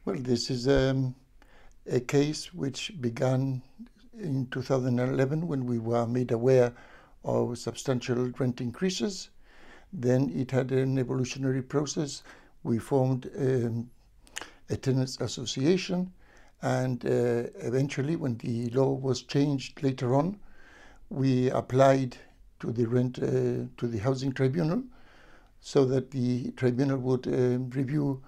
Well, this is a case which began in 2011 when we were made aware of substantial rent increases. Then it had an evolutionary process. We formed a tenants association, and eventually, when the law was changed later on, we applied to the housing tribunal, so that the tribunal would review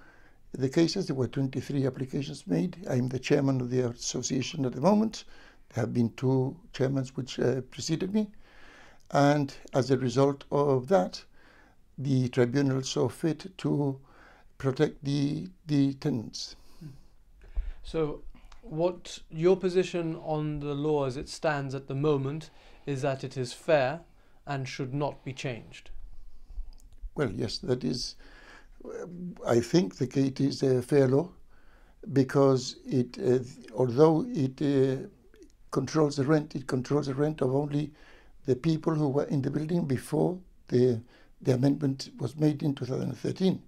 the cases. There were 23 applications made. I'm the chairman of the association at the moment. There have been 2 chairmen which preceded me. And as a result of that, the tribunal saw fit to protect the tenants. So what your position on the law as it stands at the moment is that it is fair and should not be changed? Well, yes, that is, I think it is a fair law, because although it controls the rent, it controls the rent of only the people who were in the building before the amendment was made in 2013.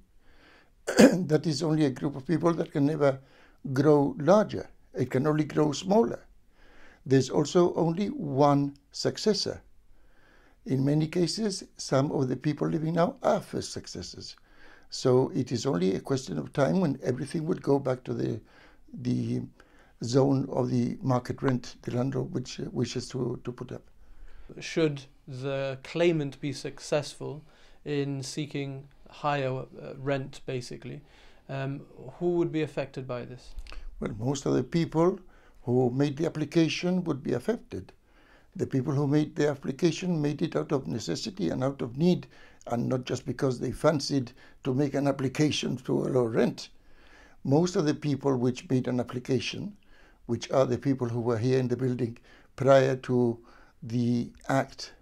That is only a group of people that can never grow larger. It can only grow smaller. There's also only one successor. In many cases, some of the people living now are first successors. So it is only a question of time when everything would go back to the zone of the market rent the landlord which wishes to put up. Should the claimant be successful in seeking higher rent, basically, who would be affected by this? Well, most of the people who made the application would be affected. The people who made the application made it out of necessity and out of need, and not just because they fancied to make an application to a low rent. Most of the people which made an application, which are the people who were here in the building prior to the act,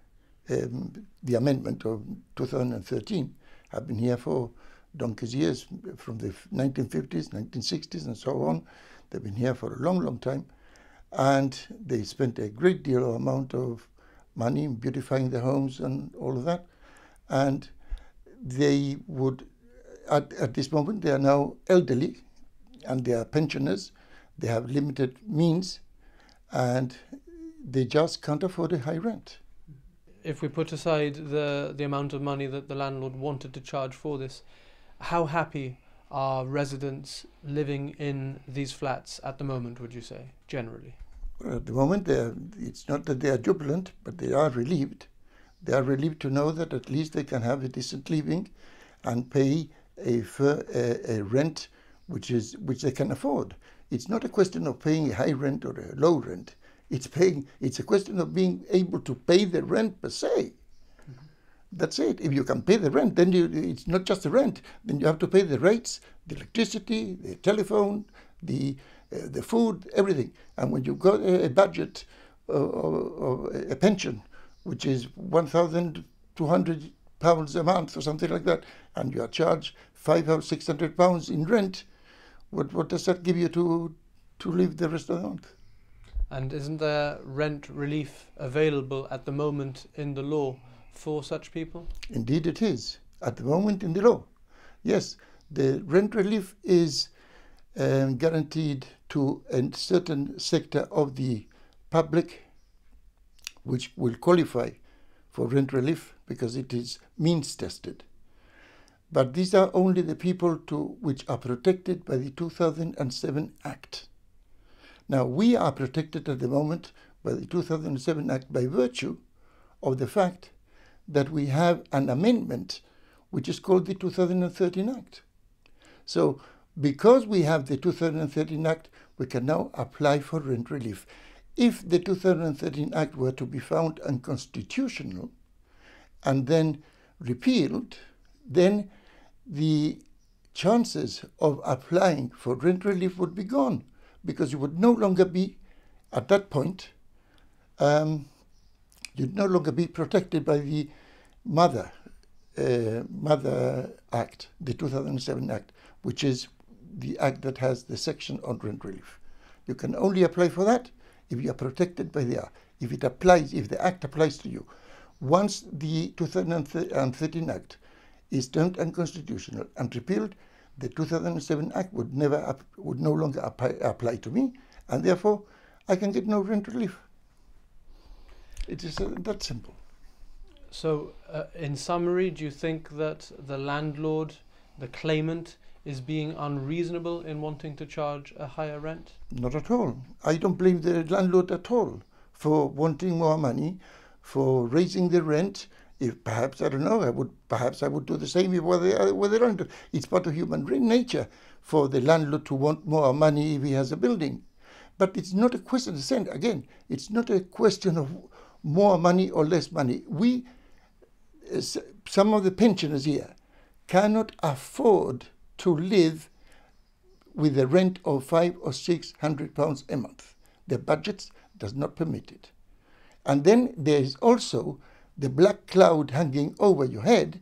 the amendment of 2013, have been here for donkey's years, from the 1950s, 1960s, and so on. They've been here for a long, long time. And they spent a great deal of amount of money in beautifying their homes and all of that. And they would, at this moment, they are now elderly and they are pensioners. They have limited means and they just can't afford a high rent. If we put aside the amount of money that the landlord wanted to charge for this, how happy are residents living in these flats at the moment, would you say, generally? Well, at the moment, it's not that they are jubilant, but they are relieved. They are relieved to know that at least they can have a decent living and pay a rent which they can afford. It's not a question of paying a high rent or a low rent. It's a question of being able to pay the rent per se. That's it. If you can pay the rent, then it's not just the rent. Then you have to pay the rates, the electricity, the telephone, the food, everything. And when you've got a budget of a pension, which is £1,200 a month or something like that, and you are charged £500 or £600 in rent, what does that give you to live the rest of the month? And isn't there rent relief available at the moment in the law for such people? Indeed it is, at the moment in the law. Yes, the rent relief is guaranteed to a certain sector of the public which will qualify for rent relief because it is means tested. But these are only the people which are protected by the 2007 Act. Now, we are protected at the moment by the 2007 Act by virtue of the fact that we have an amendment which is called the 2013 Act. So, because we have the 2013 Act, we can now apply for rent relief. If the 2013 Act were to be found unconstitutional and then repealed, then the chances of applying for rent relief would be gone, because you would no longer be, at that point, you'd no longer be protected by the Mother Act, the 2007 Act, which is the act that has the section on rent relief. You can only apply for that if you are protected by the Act. If the Act applies to you. Once the 2013 Act is termed unconstitutional and repealed, the 2007 Act would no longer apply to me, and therefore I can get no rent relief. It is that simple. So, in summary, do you think that the landlord, the claimant, is being unreasonable in wanting to charge a higher rent? Not at all. I don't blame the landlord at all for wanting more money, for raising the rent. If perhaps, I don't know, I would do the same with the landlord. It's part of human nature for the landlord to want more money if he has a building. But it's not a question of cent. Again, it's not a question of more money or less money. Some of the pensioners here cannot afford to live with a rent of £500 or £600 a month. Their budget does not permit it. And then there is also the black cloud hanging over your head.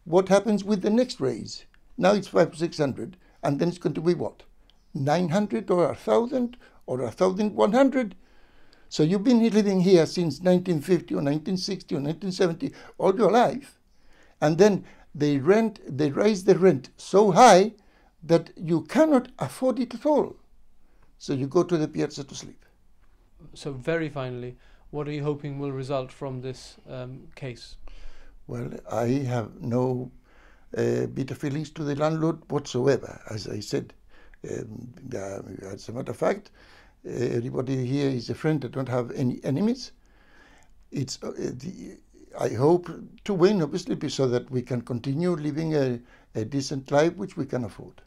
What happens with the next raise? Now it's 500 or 600, and then it's going to be what? 900 or 1,000 or 1,100? So you've been living here since 1950 or 1960 or 1970 all your life, and then they raise the rent so high that you cannot afford it at all. So you go to the piazza to sleep. So very finally, what are you hoping will result from this case? Well, I have no bitter feelings to the landlord whatsoever. As I said, as a matter of fact, everybody here is a friend. I don't have any enemies. I hope to win, obviously, so that we can continue living a decent life which we can afford.